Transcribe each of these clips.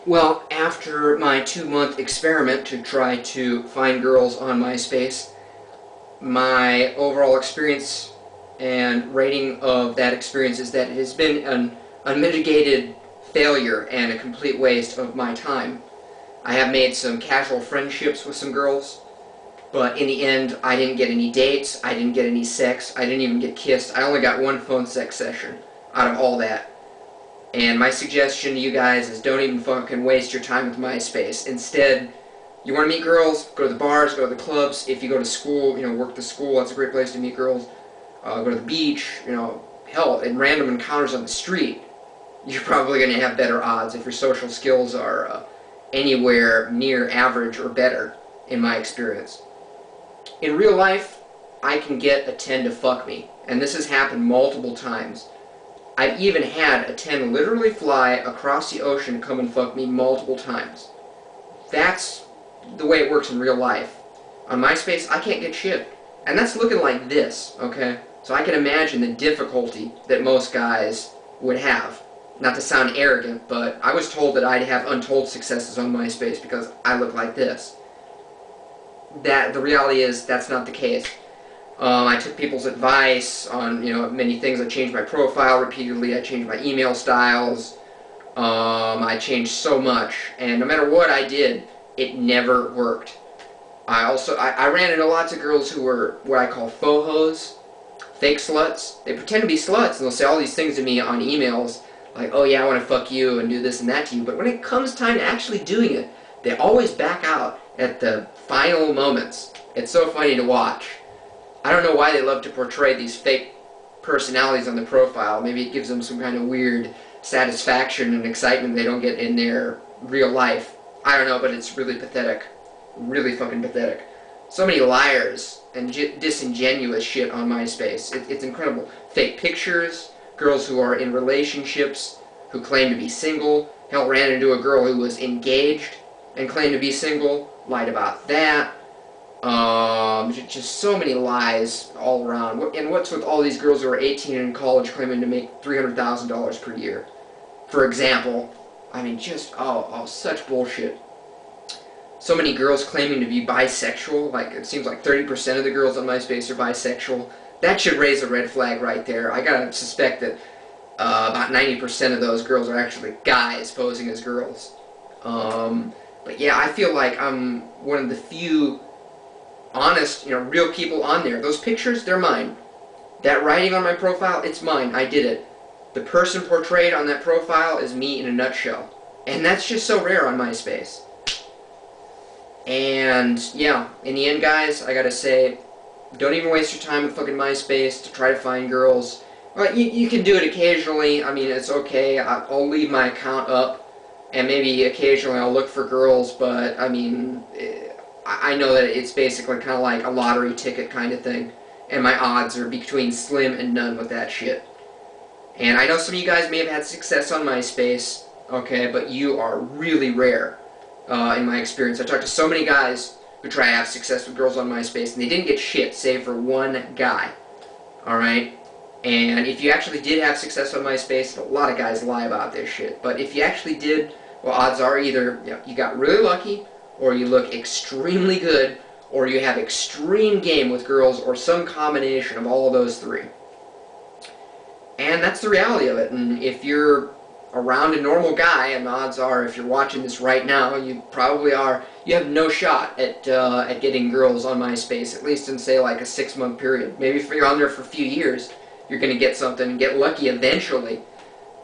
Well, after my 2-month experiment to try to find girls on MySpace, my overall experience and rating of that experience is that it has been an unmitigated failure and a complete waste of my time. I have made some casual friendships with some girls, but in the end, I didn't get any dates, I didn't get any sex, I didn't even get kissed. I only got one phone sex session out of all that. And my suggestion to you guys is don't even fucking waste your time with MySpace. Instead, you want to meet girls, go to the bars, go to the clubs. If you go to school, work the school, that's a great place to meet girls. Go to the beach, hell, in random encounters on the street, you're probably going to have better odds if your social skills are anywhere near average or better, in my experience. In real life, I can get a 10 to fuck me, and this has happened multiple times. I've even had a 10 literally fly across the ocean to come and fuck me multiple times. That's the way it works in real life. On MySpace, I can't get shit. And that's looking like this, okay? So I can imagine the difficulty that most guys would have. Not to sound arrogant, but I was told that I'd have untold successes on MySpace because I look like this. The reality is that's not the case. I took people's advice on, many things. I changed my profile repeatedly. I changed my email styles. I changed so much. And no matter what I did, it never worked. I ran into lots of girls who were what I call faux hoes, fake sluts. They pretend to be sluts, and they'll say all these things to me on emails, like, oh yeah, I want to fuck you and do this and that to you. But when it comes time to actually doing it, they always back out at the final moments. It's so funny to watch. I don't know why they love to portray these fake personalities on the profile. Maybe it gives them some kind of weird satisfaction and excitement they don't get in their real life. I don't know, but it's really pathetic. Really fucking pathetic. So many liars and disingenuous shit on MySpace. It's incredible. Fake pictures, girls who are in relationships, who claim to be single. Hell, ran into a girl who was engaged and claimed to be single, lied about that. Just so many lies all around. And what's with all these girls who are 18 and in college claiming to make $300,000 per year? For example, I mean, such bullshit. So many girls claiming to be bisexual, like it seems like 30% of the girls on MySpace are bisexual. That should raise a red flag right there. I gotta suspect that about 90% of those girls are actually guys posing as girls. But yeah, I feel like I'm one of the few honest, real people on there. Those pictures, they're mine. That writing on my profile, it's mine. I did it. The person portrayed on that profile is me in a nutshell. And that's just so rare on MySpace. And, yeah, in the end, guys, I gotta say, don't even waste your time with fucking MySpace to try to find girls. Well, you can do it occasionally. I mean, it's okay. I'll leave my account up, and maybe occasionally I'll look for girls, but, I mean, I know that it's basically kind of like a lottery ticket kind of thing, and my odds are between slim and none with that shit. And I know some of you guys may have had success on MySpace, okay, but you are really rare. In my experience, I talked to so many guys who try to have success with girls on MySpace, and they didn't get shit, save for one guy. Alright? And if you actually did have success on MySpace, a lot of guys lie about this shit, but if you actually did, well, odds are either you got really lucky, or you look extremely good, or you have extreme game with girls, or some combination of all of those three. And that's the reality of it. And if you're around a normal guy, and odds are if you're watching this right now, you probably are, you have no shot at getting girls on MySpace, at least in, say, like a 6-month period. Maybe if you're on there for a few years, you're going to get something and get lucky eventually.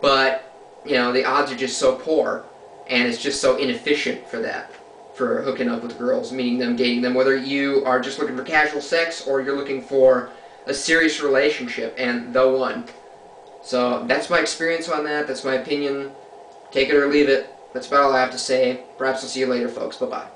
But, the odds are just so poor, and it's just so inefficient for that, for hooking up with girls, meeting them, dating them, whether you are just looking for casual sex or you're looking for a serious relationship and the one. So that's my experience on that. That's my opinion. Take it or leave it. That's about all I have to say. Perhaps I'll see you later, folks. Bye-bye.